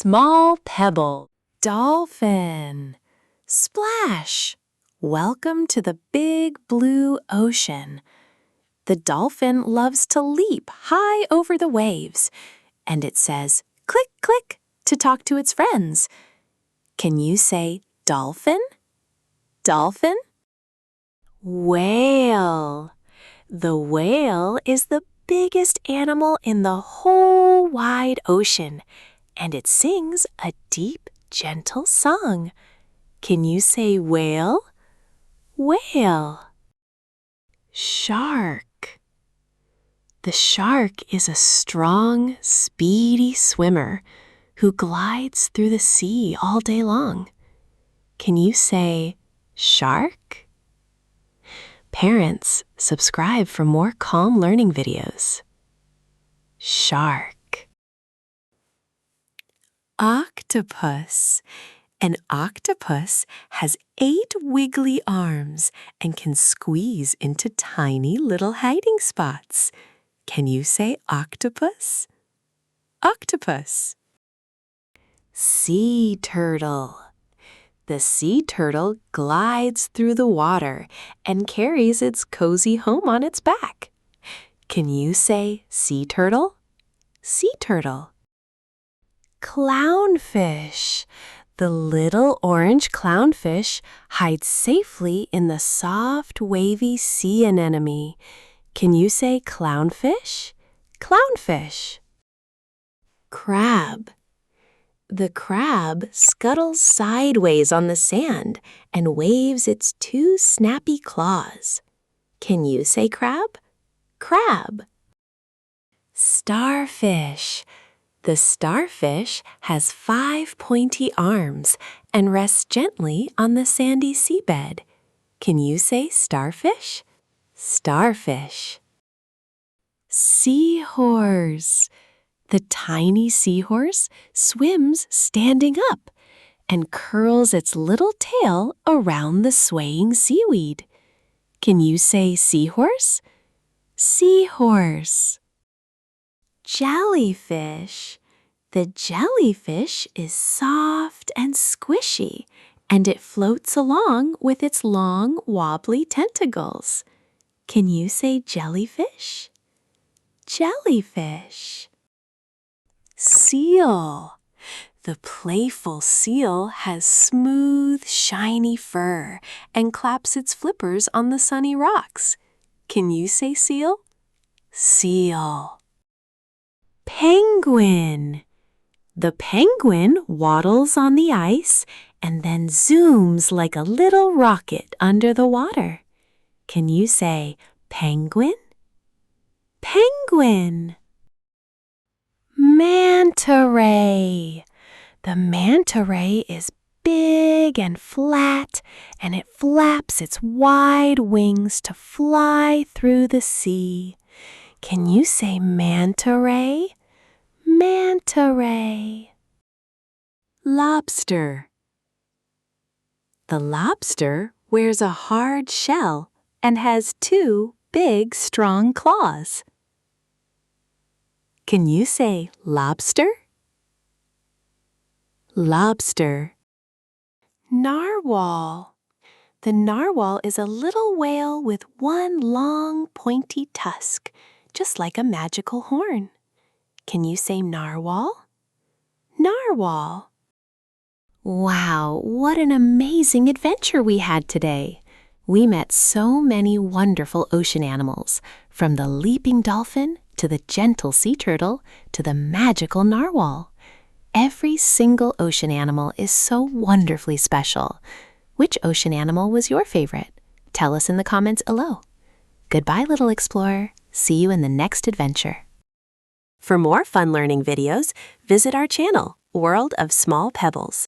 small pebble. Dolphin. Splash! Welcome to the big blue ocean. The dolphin loves to leap high over the waves, and it says, click, click, to talk to its friends. Can you say dolphin? Dolphin? Whale. The whale is the biggest animal in the whole wide ocean, and it sings a deep, gentle song. Can you say whale? Whale. Shark. The shark is a strong, speedy swimmer who glides through the sea all day long. Can you say shark? Parents, subscribe for more calm learning videos. Shark. Octopus. An octopus has 8 wiggly arms and can squeeze into tiny little hiding spots. Can you say octopus? Octopus. Sea turtle. The sea turtle glides through the water and carries its cozy home on its back. Can you say sea turtle? Sea turtle. Clownfish. The little orange clownfish hides safely in the soft, wavy sea anemone. Can you say clownfish? Clownfish. Crab. The crab scuttles sideways on the sand and waves its 2 snappy claws. Can you say crab? Crab. Starfish. The starfish has 5 pointy arms and rests gently on the sandy seabed. Can you say starfish? Starfish. Seahorse. The tiny seahorse swims standing up and curls its little tail around the swaying seaweed. Can you say seahorse? Seahorse. Jellyfish. The jellyfish is soft and squishy, and it floats along with its long, wobbly tentacles. Can you say jellyfish? Jellyfish. Seal. The playful seal has smooth, shiny fur and claps its flippers on the sunny rocks. Can you say seal? Seal. Penguin. The penguin waddles on the ice and then zooms like a little rocket under the water. Can you say penguin? Penguin. Manta Ray. The manta ray is big and flat, and it flaps its wide wings to fly through the sea. Can you say manta ray? Manta ray. Lobster. The lobster wears a hard shell and has 2 big, strong claws. Can you say lobster? Lobster. Narwhal. The narwhal is a little whale with 1 long, pointy tusk, just like a magical horn. Can you say narwhal? Narwhal. Wow, what an amazing adventure we had today. We met so many wonderful ocean animals, from the leaping dolphin to the gentle sea turtle to the magical narwhal. Every single ocean animal is so wonderfully special. Which ocean animal was your favorite? Tell us in the comments below. Goodbye, little explorer. See you in the next adventure. For more fun learning videos, visit our channel, World of Small Pebbles.